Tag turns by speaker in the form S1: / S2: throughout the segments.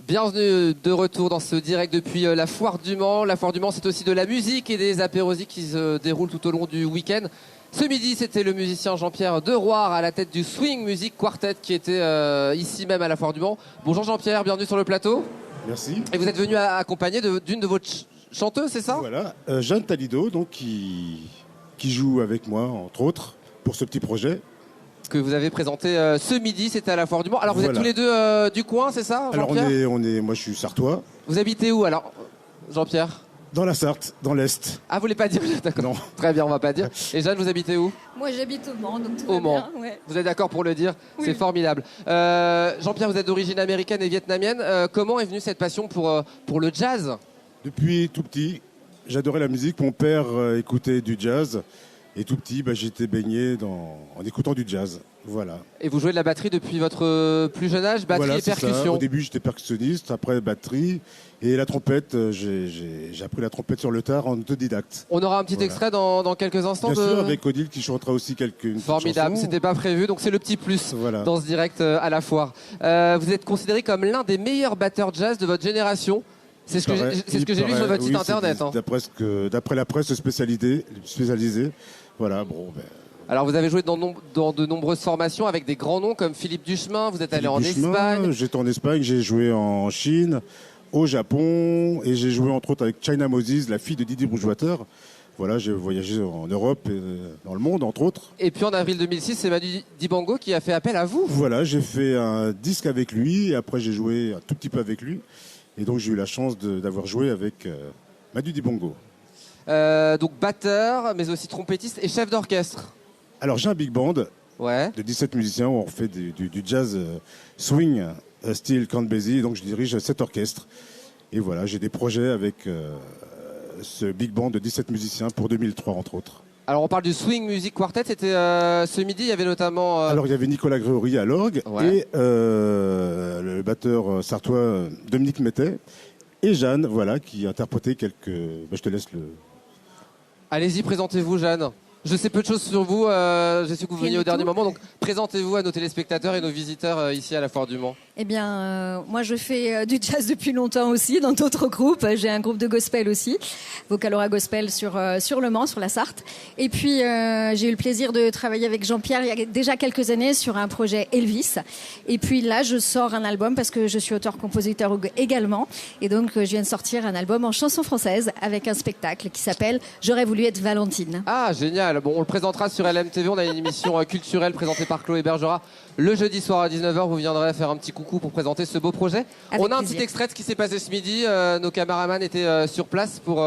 S1: Bienvenue de retour dans ce direct depuis la Foire du Mans. La Foire du Mans, c'est aussi de la musique et des apérosies qui se déroulent tout au long du week-end. Ce midi, c'était le musicien Jean-Pierre Deroire à la tête du Swing Music Quartet qui était ici même à la Foire du Mans. Bonjour Jean-Pierre, bienvenue sur le plateau.
S2: Merci.
S1: Et vous êtes venu accompagné d'une de vos chanteuses, c'est ça?
S2: Voilà, Jeanne Talido, donc, qui joue avec moi, entre autres, pour ce petit projet.
S1: Que vous avez présenté ce midi, c'était à la Foire du Mans. Alors vous êtes tous les deux du coin, c'est ça, Jean-Pierre?
S2: Alors moi je suis sartois.
S1: Vous habitez où alors, Jean-Pierre?
S2: Dans la Sarthe, dans l'Est.
S1: Ah, vous voulez pas dire? D'accord.
S2: Non.
S1: Très bien, on va pas dire. Et Jeanne, vous habitez où?
S3: Moi, j'habite au Mans, donc tout
S1: Au
S3: va
S1: Mans.
S3: bien. Ouais.
S1: Vous êtes d'accord pour le dire?
S3: Oui.
S1: C'est formidable. Jean-Pierre, vous êtes d'origine américaine et vietnamienne. Comment est venue cette passion pour le jazz?
S2: Depuis tout petit, j'adorais la musique. Mon père écoutait du jazz. Et tout petit, j'étais baigné en écoutant du jazz. Voilà.
S1: Et vous jouez de la batterie depuis votre plus jeune âge? Batterie
S2: Voilà,
S1: et percussion?
S2: ça. Au début, j'étais percussionniste, après batterie. Et la trompette, j'ai appris la trompette sur le tard en autodidacte.
S1: On aura un petit extrait dans quelques instants.
S2: Bien sûr, avec Odile qui chantera aussi une
S1: Formidable, c'était pas prévu, donc c'est le petit plus dans ce direct à la Foire. Vous êtes considéré comme l'un des meilleurs batteurs jazz de votre génération. C'est ce que j'ai lu sur votre site internet.
S2: D'après la presse spécialisée. Voilà, bon.
S1: Alors vous avez joué dans de nombreuses formations avec des grands noms comme Philippe Duchemin, vous êtes allé en Espagne.
S2: J'étais en Espagne, j'ai joué en Chine, au Japon, et j'ai joué entre autres avec China Moses, la fille de Didier Bridgewater. Voilà, j'ai voyagé en Europe et dans le monde, entre autres.
S1: Et puis en avril 2006, c'est Manu Dibango qui a fait appel à vous.
S2: Voilà, j'ai fait un disque avec lui, et après j'ai joué un tout petit peu avec lui. Et donc j'ai eu la chance d'avoir joué avec Manu Dibango.
S1: Donc batteur, mais aussi trompettiste et chef d'orchestre.
S2: Alors j'ai un big band de 17 musiciens où on fait du jazz swing, style Count Basie, et donc je dirige cet orchestre. Et voilà, j'ai des projets avec ce big band de 17 musiciens pour 2003 entre autres.
S1: Alors on parle du Swing Music Quartet, c'était ce midi, il y avait notamment...
S2: Alors il y avait Nicolas Grégory à l'orgue et le batteur sartois Dominique Mettet et Jeanne, voilà, qui interprétait quelques... je te laisse le...
S1: Allez-y, présentez-vous Jeanne. Je sais peu de choses sur vous, je sais que vous veniez au dernier moment, donc présentez-vous à nos téléspectateurs et nos visiteurs ici à la Foire du Mans.
S3: Eh bien, moi, je fais du jazz depuis longtemps aussi, dans d'autres groupes. J'ai un groupe de gospel aussi, Vocalora Gospel sur le Mans, sur la Sarthe. Et puis, j'ai eu le plaisir de travailler avec Jean-Pierre il y a déjà quelques années sur un projet Elvis. Et puis là, je sors un album parce que je suis auteur-compositeur également. Et donc, je viens de sortir un album en chanson française avec un spectacle qui s'appelle « J'aurais voulu être Valentine ».
S1: Ah, génial. Bon, on le présentera sur LMTV. On a une émission culturelle présentée par Chloé Bergera. Le jeudi soir à 19h, vous viendrez faire un petit coucou pour présenter ce beau projet.
S3: Avec
S1: on a un
S3: plaisir.
S1: petit extrait de ce qui s'est passé ce midi. Nos caméramans étaient sur place pour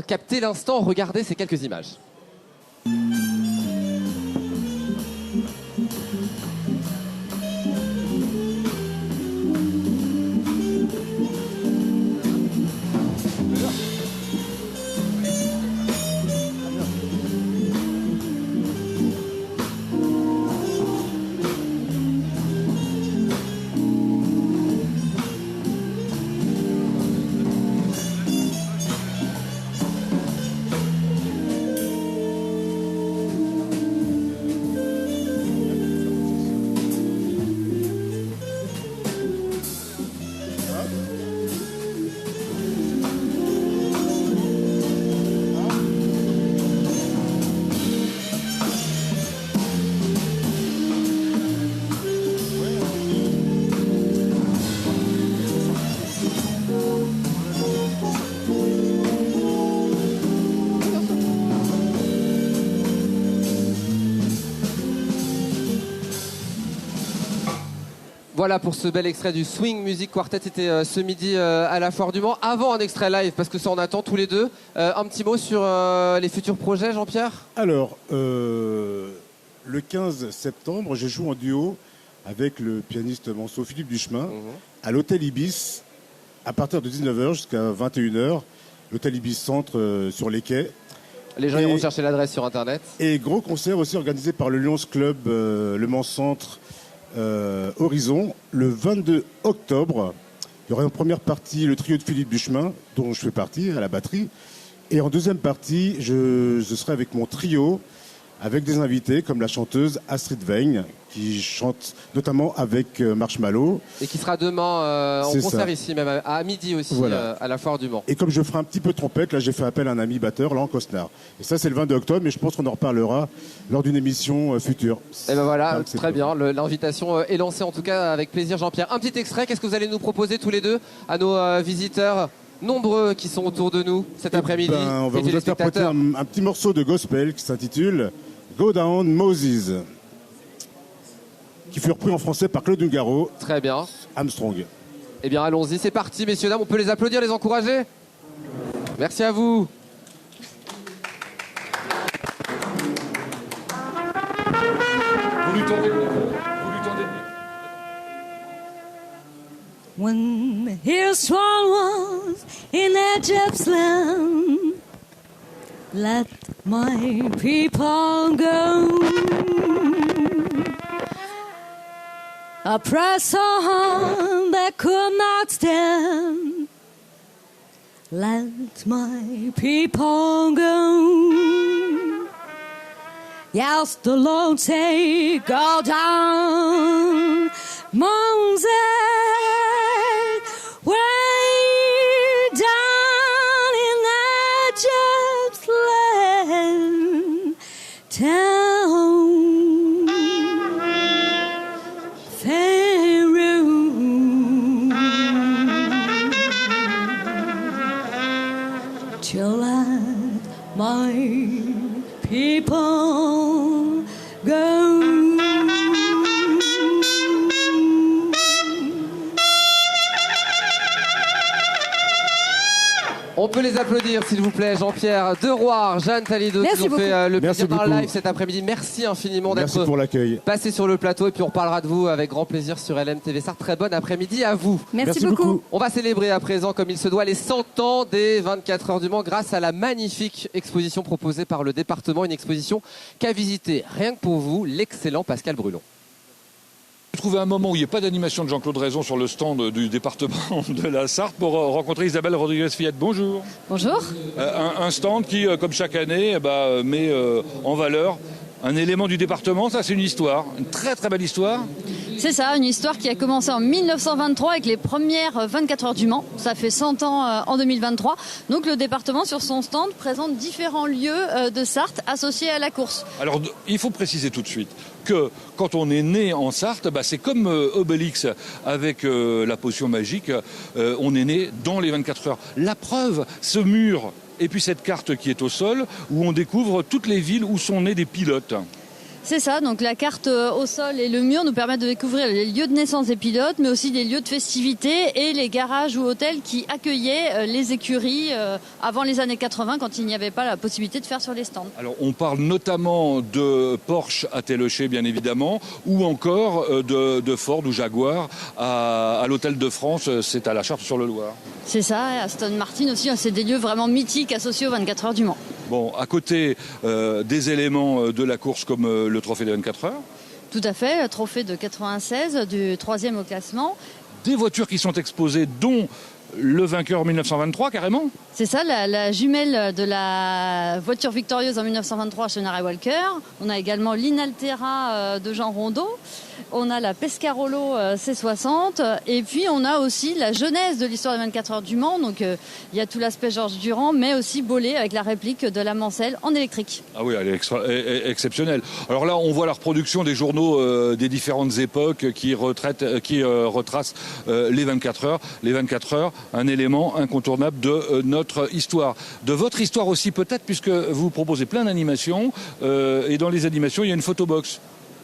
S1: capter l'instant, regarder ces quelques images. Voilà pour ce bel extrait du Swing Music Quartet. C'était ce midi à la Foire du Mans. Avant un extrait live, parce que ça on attend tous les deux. Un petit mot sur les futurs projets, Jean-Pierre?
S2: Alors, le 15 septembre, je joue en duo avec le pianiste manceau Philippe Duchemin à l'Hôtel Ibis à partir de 19h jusqu'à 21h. L'Hôtel Ibis Centre sur les quais.
S1: Les gens iront chercher l'adresse sur Internet.
S2: Et gros concert aussi organisé par le Lions Club, le Mans Centre, Horizon, le 22 octobre. Il y aura en première partie le trio de Philippe Duchemin, dont je fais partie, à la batterie. Et en deuxième partie, je serai avec mon trio, avec des invités comme la chanteuse Astrid Wein, qui chante notamment avec Marshmallow.
S1: Et qui sera demain en concert
S2: ça.
S1: ici, même à midi aussi,
S2: Voilà.
S1: à la Foire du Mans.
S2: Et comme je ferai un petit peu de trompette, là j'ai fait appel à un ami batteur, Laurent Cosnard. Et ça c'est le 22 octobre, mais je pense qu'on en reparlera lors d'une émission future.
S1: Et ben voilà, très bien, l'invitation est lancée en tout cas avec plaisir Jean-Pierre. Un petit extrait, qu'est-ce que vous allez nous proposer tous les deux à nos visiteurs nombreux qui sont autour de nous cet après-midi?
S2: On va vous interpréter un petit morceau de gospel qui s'intitule Go Down Moses, qui fut repris en français par Claude Nougaro.
S1: Très bien.
S2: Armstrong.
S1: Eh bien allons-y, c'est parti messieurs, dames, on peut les applaudir, les encourager? Merci à vous.
S4: Vous lui tendez le micro.
S5: When Israel was in Egypt's land, let my people go. Oppressed on that could not stand, let my people go. Yes, the Lord say, go down, Moses. Way down in Egypt's land, down Pharaoh, to let my people go.
S1: On peut les applaudir s'il vous plaît, Jean-Pierre Deroire, Jeanne Talido qui ont fait le plaisir par live cet après-midi. Merci infiniment d'être passé sur le plateau et puis on parlera de vous avec grand plaisir sur LMTV Sarthe. Très bon après-midi à vous.
S3: Merci beaucoup.
S1: On va célébrer à présent comme il se doit les 100 ans des 24 heures du Mans grâce à la magnifique exposition proposée par le département, une exposition qu'a visité rien que pour vous l'excellent Pascal Brulon.
S4: J'ai trouvé un moment où il n'y a pas d'animation de Jean-Claude Raison sur le stand du département de la Sarthe pour rencontrer Isabelle Rodriguez-Fillette. Bonjour.
S3: Bonjour.
S4: Un stand qui, comme chaque année, met en valeur un élément du département. Ça, c'est une histoire, une très très belle histoire.
S6: C'est ça, une histoire qui a commencé en 1923 avec les premières 24 heures du Mans. Ça fait 100 ans en 2023. Donc le département, sur son stand, présente différents lieux de Sarthe associés à la course.
S4: Alors, il faut préciser tout de suite que quand on est né en Sarthe, c'est comme Obélix avec la potion magique, on est né dans les 24 heures. La preuve, ce mur et puis cette carte qui est au sol où on découvre toutes les villes où sont nés des pilotes.
S6: C'est ça, donc la carte au sol et le mur nous permettent de découvrir les lieux de naissance des pilotes, mais aussi des lieux de festivité et les garages ou hôtels qui accueillaient les écuries avant les années 80 quand il n'y avait pas la possibilité de faire sur les stands.
S4: Alors on parle notamment de Porsche à Télécher bien évidemment, ou encore de Ford ou Jaguar à l'Hôtel de France, c'est à la Charte-sur-le-Loir.
S6: C'est ça, Aston Martin aussi, c'est des lieux vraiment mythiques associés aux 24 heures du Mans.
S4: Bon, à côté des éléments de la course comme le trophée des 24 heures.
S6: Tout à fait, le trophée de 96, du 3e au classement.
S4: Des voitures qui sont exposées, dont le vainqueur en 1923, carrément.
S6: C'est ça, la jumelle de la voiture victorieuse en 1923 chez Narey Walker. On a également l'Inaltera de Jean Rondeau. On a la Pescarolo C60. Et puis, on a aussi la genèse de l'histoire des 24 heures du Mans. Donc, il y a tout l'aspect Georges Durand, mais aussi Bollé avec la réplique de la Mancelle en électrique.
S4: Ah oui, elle est exceptionnelle. Alors là, on voit la reproduction des journaux des différentes époques qui retracent les 24 heures. Les 24 heures, un élément incontournable de notre histoire. De votre histoire aussi peut-être, puisque vous proposez plein d'animations. Et dans les animations, il y a une photobox.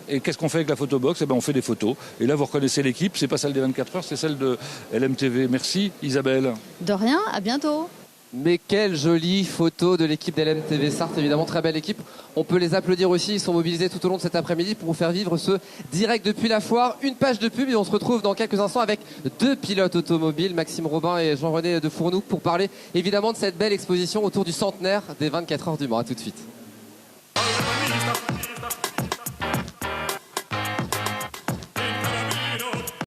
S4: Et qu'est-ce qu'on fait avec la photobox ? On fait des photos. Et là, vous reconnaissez l'équipe. C'est pas celle des 24 heures, c'est celle de LMTV. Merci, Isabelle.
S6: De rien, à bientôt.
S1: Mais quelle jolie photo de l'équipe d'LMTV Sarthe, évidemment très belle équipe. On peut les applaudir aussi, ils sont mobilisés tout au long de cet après-midi pour vous faire vivre ce direct depuis la foire. Une page de pub et on se retrouve dans quelques instants avec deux pilotes automobiles, Maxime Robin et Jean-René de Fournoux, pour parler évidemment de cette belle exposition autour du centenaire des 24 heures du Mans. À tout de suite.